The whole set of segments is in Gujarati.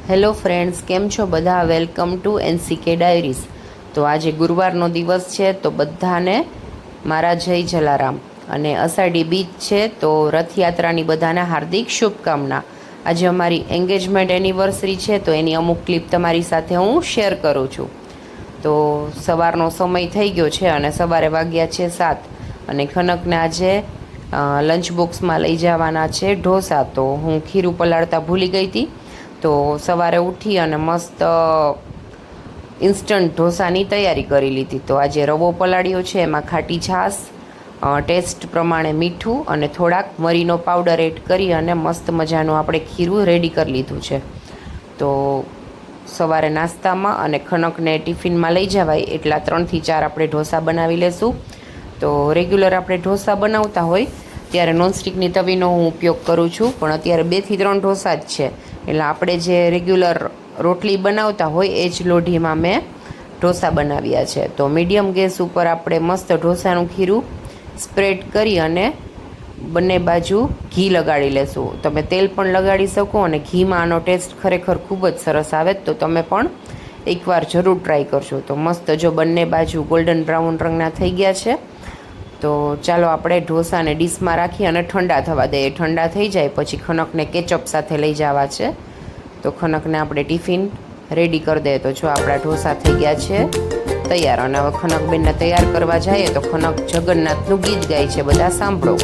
હેલો ફ્રેન્ડ્સ, કેમ છો બધા? Welcome to NCK diaries. તો આજે ગુરુવારનો દિવસ છે, તો બધાને મારા જય જલારામ. અને અષાઢી બીજ છે, તો રથયાત્રાની બધાને હાર્દિક શુભકામના. આજે અમારી એન્ગેજમેન્ટ એનિવર્સરી છે, તો એની અમુક ક્લિપ તમારી સાથે હું શેર કરું છું. તો સવારનો સમય થઈ ગયો છે અને સવારે વાગ્યા છે 7, અને ખનકને આજે લંચ બોક્સમાં લઈ જવાના છે ઢોસા. તો હું ખીરું પલાળતા ભૂલી ગઈ હતી, તો સવારે ઉઠી અને મસ્ત ઇન્સ્ટન્ટ ઢોસાની તૈયારી કરી લીધી. તો આજે રવો પલાળ્યો છે, એમાં ખાટી છાશ, ટેસ્ટ પ્રમાણે મીઠું અને થોડાક મરીનો પાવડર એડ કરી અને મસ્ત મજાનું આપણે ખીરું રેડી કરી લીધું છે. તો સવારે નાસ્તામાં અને ખનકને ટિફિનમાં લઈ જવાય એટલા 3 થી 4 આપણે ઢોસા બનાવી લેશું. તો રેગ્યુલર આપણે ઢોસા બનાવતા હોય ત્યારે નોનસ્ટિકની તવીનો હું ઉપયોગ કરું છું, પણ અત્યારે 2 થી 3 ઢોસા જ છે, એટલે આપણે જે રેગ્યુલર રોટલી બનાવતા હોય એ જ લોઢીમાં મેં ઢોસા બનાવ્યા છે. તો મીડિયમ ગેસ ઉપર આપણે મસ્ત ઢોસાનું ખીરું સ્પ્રેડ કરી અને બંને બાજુ ઘી લગાડી લેશું. તમે તેલ પણ લગાડી શકો અને ઘીમાં આનો ટેસ્ટ ખરેખર ખૂબ જ સરસ આવે, તો તમે પણ એકવાર જરૂર ટ્રાય કરશો. તો મસ્ત જો બંને બાજુ ગોલ્ડન બ્રાઉન રંગના થઈ ગયા છે. તો ચાલો આપણે ઢોસાને ડીશમાં રાખી અને ઠંડા થવા દઈએ. ઠંડા થઈ જાય પછી ખનકને કેચઅપ સાથે લઈ જવા છે, તો ખનકને આપણે ટિફિન રેડી કરી દઈએ. તો જો આપણા ઢોસા થઈ ગયા છે તૈયાર, અને હવે ખનકબેનને તૈયાર કરવા જઈએ તો ખનક જગન્નાથનું ગીત ગાય છે, બધા સાંભળો.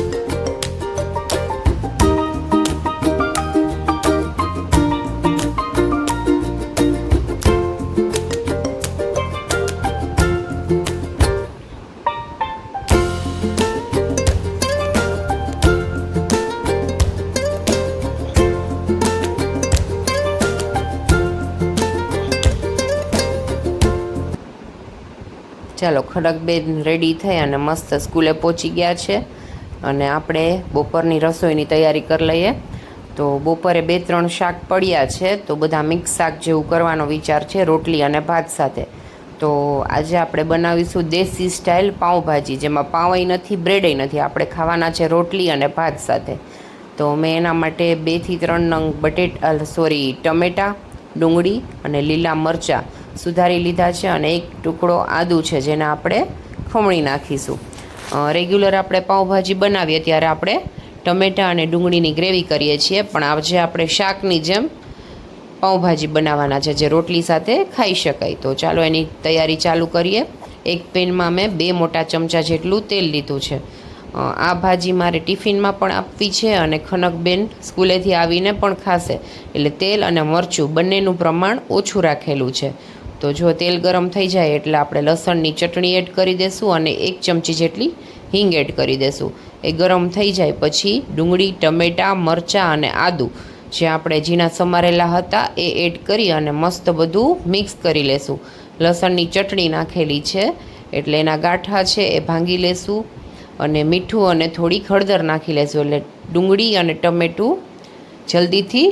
ચાલો, ખડકબેન રેડી થઈ અને મસ્ત સ્કૂલે પહોંચી ગયા છે, અને આપણે બપોરની રસોઈની તૈયારી કરી લઈએ. તો બપોરે 2-3 શાક પડ્યા છે, તો બધા મિક્સ શાક જેવું કરવાનો વિચાર છે, રોટલી અને ભાત સાથે. તો આજે આપણે બનાવીશું દેશી સ્ટાઇલ પાઉંભાજી, જેમાં પાઉંય નથી, બ્રેડય નથી, આપણે ખાવાના છે રોટલી અને ભાત સાથે. તો મેં એના માટે 2 થી 3 નંગ ટમેટાં, ડુંગળી અને લીલા મરચાં સુધારી લીધા છે, અને 1 ટુકડો આદું છે, જેને આપણે ખમણી નાખીશું. રેગ્યુલર આપણે પાઉંભાજી બનાવીએ ત્યારે આપણે ટમેટાં અને ડુંગળીની ગ્રેવી કરીએ છીએ, પણ આજે આપણે શાકની જેમ પાઉંભાજી બનાવવાના છે, જે રોટલી સાથે ખાઈ શકાય. તો ચાલો એની તૈયારી ચાલુ કરીએ. એક પેનમાં મેં 2 મોટા ચમચા જેટલું તેલ લીધું છે. આ ભાજી મારે ટિફિનમાં પણ આપવી છે અને ખનકબેન સ્કૂલેથી આવીને પણ ખાશે, એટલે તેલ અને મરચું બંનેનું પ્રમાણ ઓછું રાખેલું છે. તો જો તેલ ગરમ થઈ જાય એટલે આપણે લસણની ચટણી એડ કરી દઈશું અને 1 ચમચી જેટલી હિંગ એડ કરી દઈશું. એ ગરમ થઈ જાય પછી ડુંગળી, ટમેટાં, મરચાં અને આદું જે આપણે ઝીણા સમારેલા હતા એ એડ કરી અને મસ્ત બધું મિક્સ કરી લેશું. લસણની ચટણી નાખેલી છે એટલે એના ગાંઠા છે એ ભાંગી લેશું, અને મીઠું અને થોડીક હળદર નાખી લેશું, એટલે ડુંગળી અને ટમેટું જલ્દીથી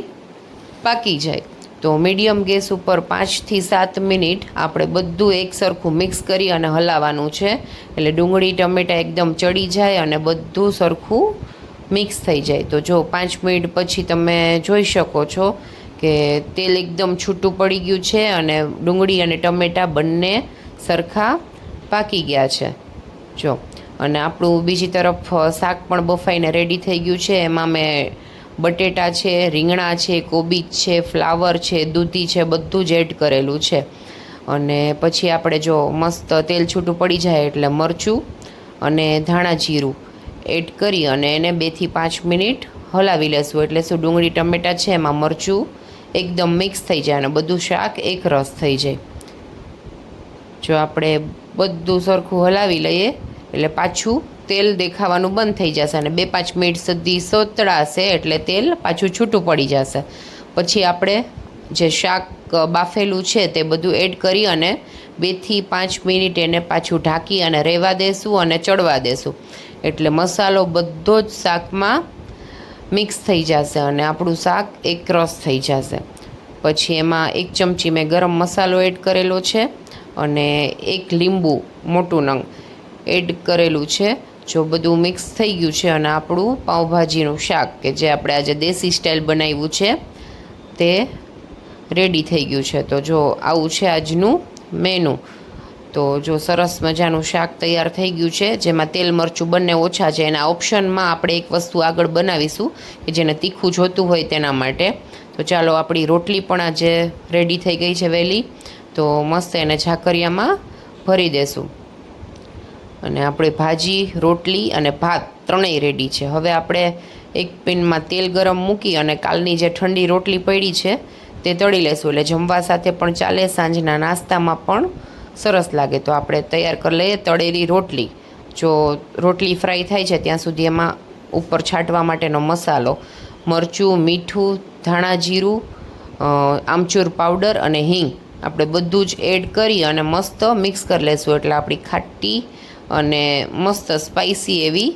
પાકી જાય. તો મીડિયમ ગેસ ઉપર 5 થી 7 મિનિટ આપણે બધું એક સરખું મિક્સ કરી અને હલાવવાનું છે, એટલે ડુંગળી ટમેટાં એકદમ ચડી જાય અને બધું સરખું મિક્સ થઈ જાય. તો જો 5 મિનિટ પછી તમે જોઈ શકો છો કે તેલ એકદમ છૂટું પડી ગયું છે અને ડુંગળી અને ટમેટાં બંને સરખા પાકી ગયા છે. જો, અને આપણું બીજી તરફ શાક પણ બફાઈને રેડી થઈ ગયું છે. એમાં મેં બટેટા છે, રીંગણા છે, કોબીજ છે, ફ્લાવર છે, દૂધી છે, બધું જ એડ કરેલું છે. અને પછી આપણે જો મસ્ત તેલ છૂટું પડી જાય એટલે મરચું અને ધાણા જીરું એડ કરી અને એને 2 થી 5 મિનિટ હલાવી લેશું, એટલે શું ડુંગળી ટમેટાં છે એમાં મરચું એકદમ મિક્સ થઈ જાય અને બધું શાક એક રસ થઈ જાય. જો આપણે બધું સરખું હલાવી લઈએ એટલે પાછું તેલ દેખાવાનું બંધ થઈ જશે અને 2-5 મિનિટ સુધી સોતળાશે, એટલે તેલ પાછું છૂટું પડી જશે. પછી આપણે જે શાક બાફેલું છે તે બધું એડ કરી અને 2 થી 5 મિનિટ એને પાછું ઢાંકી અને રહેવા દેશું અને ચડવા દેશું, એટલે મસાલો બધો જ શાકમાં મિક્સ થઈ જશે અને આપણું શાક એક રસ થઈ જશે. પછી એમાં 1 ચમચી મેં ગરમ મસાલો એડ કરેલો છે અને 1 લીંબુ મોટું નંગ એડ કરેલું છે. જો બધું મિક્સ થઈ ગયું છે અને આપણું પાઉંભાજીનું શાક કે જે આપણે આજે દેશી સ્ટાઇલ બનાવ્યું છે તે રેડી થઈ ગયું છે. તો જો આવું છે આજનું મેનુ. તો જો સરસ મજાનું શાક તૈયાર થઈ ગયું છે, જેમાં તેલ મરચું બંને ઓછા છે. એના ઓપ્શનમાં આપણે એક વસ્તુ આગળ બનાવીશું કે જેને તીખું જોતું હોય તેના માટે. તો ચાલો, આપણી રોટલી પણ આજે રેડી થઈ ગઈ છે વહેલી. તો મસ્ત એને ઝાકરિયામાં ભરી દેશું. અને આપણે ભાજી, રોટલી અને ભાત ત્રણેય રેડી છે. હવે આપણે એક પેનમાં તેલ ગરમ મૂકી અને કાલની જે ઠંડી રોટલી પડી છે તે તળી લેશું. એટલે જમવા સાથે પણ ચાલે, સાંજના નાસ્તામાં પણ સરસ લાગે. તો આપણે તૈયાર કરી લઈએ તળેલી રોટલી. જો રોટલી ફ્રાય થાય છે ત્યાં સુધી એમાં ઉપર છાંટવા માટેનો મસાલો, મરચું, મીઠું, ધાણા જીરું, આમચૂર પાવડર અને હિંગ આપણે બધું જ એડ કરી અને મસ્ત મિક્સ કરી લઈશું. એટલે આપણી ખાટી અને મસ્ત સ્પાઇસી એવી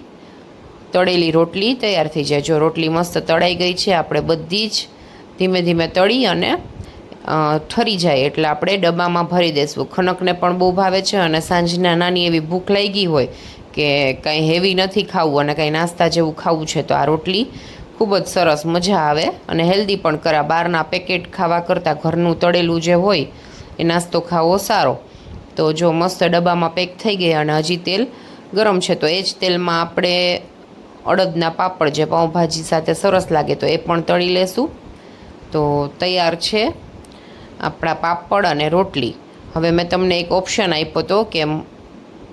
તળેલી રોટલી તૈયાર થઈ જાય. જો રોટલી મસ્ત તળાઈ ગઈ છે, આપણે બધી જ ધીમે ધીમે તળી અને ઠરી જાય એટલે આપણે ડબ્બામાં ભરી દઈશું. ખનકને પણ બહુ ભાવે છે અને સાંજના નાની એવી ભૂખ લાગી હોય કે કંઈ હેવી નથી ખાવું અને કંઈ નાસ્તા જેવું ખાવું છે, તો આ રોટલી ખૂબ જ સરસ મજા આવે અને હેલ્ધી પણ કરા. બહારના પેકેટ ખાવા કરતાં ઘરનું તળેલું જે હોય એ નાસ્તો ખાવો સારો. તો જો મસ્ત ડબ્બામાં પેક થઈ ગઈ અને હજી તેલ ગરમ છે, તો એ જ તેલમાં આપણે અડદના પાપડ જે પાઉંભાજી સાથે સરસ લાગે તો એ પણ તળી લેશું. તો તૈયાર છે આપણા પાપડ અને રોટલી. હવે મેં તમને એક ઓપ્શન આપ્યો હતો કે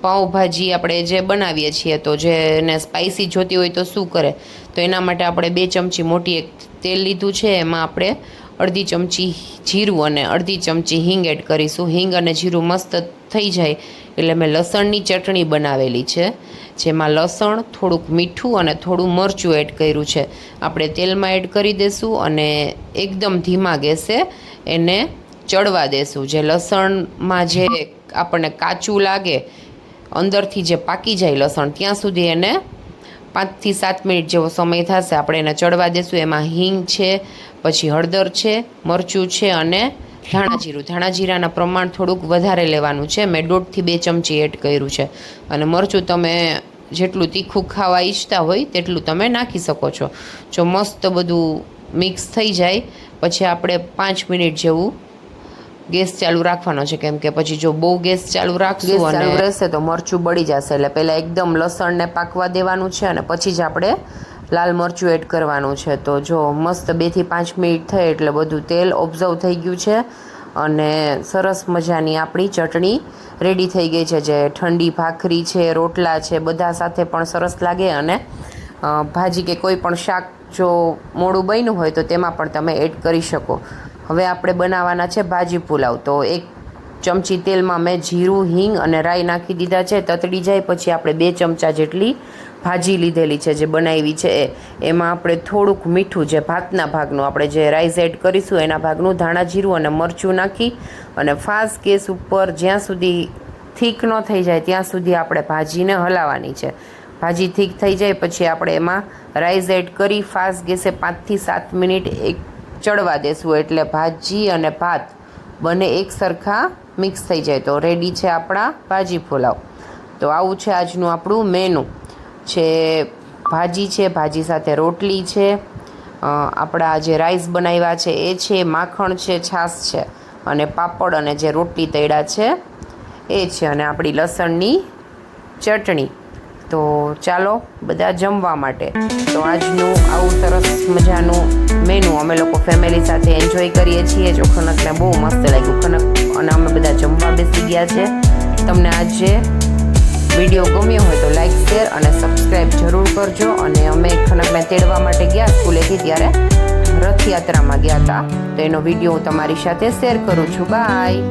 પાઉંભાજી આપણે જે બનાવીએ છીએ તો જેને સ્પાઇસી જોતી હોય તો શું કરે, તો એના માટે આપણે 2 ચમચી મોટી એક તેલ લીધું છે. એમાં આપણે અડધી ચમચી જીરું અને અડધી ચમચી હિંગ એડ કરીશું. હિંગ અને જીરું મસ્ત થઈ જાય એટલે મેં લસણની ચટણી બનાવેલી છે, જેમાં લસણ, થોડુંક મીઠું અને થોડું મરચું એડ કર્યું છે. આપણે તેલમાં એડ કરી દઈશું અને એકદમ ધીમા ગેસે એને ચડવા દેશું. જે લસણમાં જે આપણને કાચું લાગે, અંદરથી જે પાકી જાય લસણ, ત્યાં સુધી એને 5 થી 7 મિનિટ જેવો સમય થશે આપણે એને ચડવા દેશું. એમાં હિંગ છે, પછી હળદર છે, મરચું છે અને ધાણા જીરું. ધાણા જીરાના પ્રમાણ થોડુંક વધારે લેવાનું છે. મેં 1.5 થી 2 ચમચી એડ કર્યું છે. અને મરચું તમે જેટલું તીખું ખાવા ઈચ્છતા હોય તેટલું તમે નાખી શકો છો. જો મસ્ત બધું મિક્સ થઈ જાય પછી આપણે 5 મિનિટ જેવું ગેસ ચાલુ રાખવાનો છે, કેમ કે પછી જો બહુ ગેસ ચાલુ રાખશું અને રહેશે તો મરચું બળી જશે. એટલે પહેલાં એકદમ લસણને પાકવા દેવાનું છે અને પછી જ આપણે લાલ મરચું એડ કરવાનું છે. તો જો મસ્ત 2 થી 5 મિનિટ થઈ એટલે બધું તેલ ઓબ્ઝર્વ થઈ ગયું છે અને સરસ મજાની આપણી ચટણી રેડી થઈ ગઈ છે. જે ઠંડી ભાખરી છે, રોટલા છે, બધા સાથે પણ સરસ લાગે. અને ભાજી કે કોઈ પણ શાક જો મોડું બન્યું હોય તો તેમાં પણ તમે એડ કરી શકો. હવે આપણે બનાવવાના છે ભાજી પુલાવ. તો 1 ચમચી તેલમાં મેં જીરું, હિંગ અને રાઈ નાખી દીધા છે. તતડી જાય પછી આપણે 2 ચમચા જેટલી ભાજી લીધેલી છે જે બનાવી છે એમાં આપણે થોડુંક મીઠું, જે ભાતના ભાગનું આપણે જે રાઈસ એડ કરીશું એના ભાગનું, ધાણા જીરું અને મરચું નાખી અને ફાસ્ટ ગેસ ઉપર જ્યાં સુધી થીક ન થઈ જાય ત્યાં સુધી આપણે ભાજીને હલાવવાની છે. ભાજી થીક થઈ જાય પછી આપણે એમાં રાઈસ એડ કરી ફાસ્ટ ગેસે 5 થી 7 મિનિટ ચડવા દેશું. એટલે ભાજી અને ભાત બંને એક સરખા મિક્સ થઈ જાય તો રેડી છે આપણા ભાજી પુલાવ. તો આવું છે આજનું આપણું મેનુ છે. ભાજી છે, ભાજી સાથે રોટલી છે, આપણા જે રાઈસ બનાવ્યા છે એ છે, માખણ છે, છાશ છે અને પાપડ અને જે રોટલી તળ્યા છે એ છે અને આપણી લસણની ચટણી. તો ચાલો બધા જમવા માટે. તો આજનું આવું સરસ મજાનું મેનુ અમે લોકો ફેમિલી સાથે એન્જોય કરીએ છીએ. જો ખનકને બહુ મસ્ત લાગ્યું. ખનક અને અમે બધા જમવા બેસી ગયા છે. તમને આજે વિડીયો ગમ્યો હોય તો લાઈક, શેર અને સબસ્ક્રાઈબ જરૂર કરજો. અને અમે ખનકને તેડવા માટે ગયા સ્કૂલેથી, ત્યારે રથયાત્રામાં ગયા હતા, તો એનો વિડીયો હું તમારી સાથે શેર કરું છું. બાય.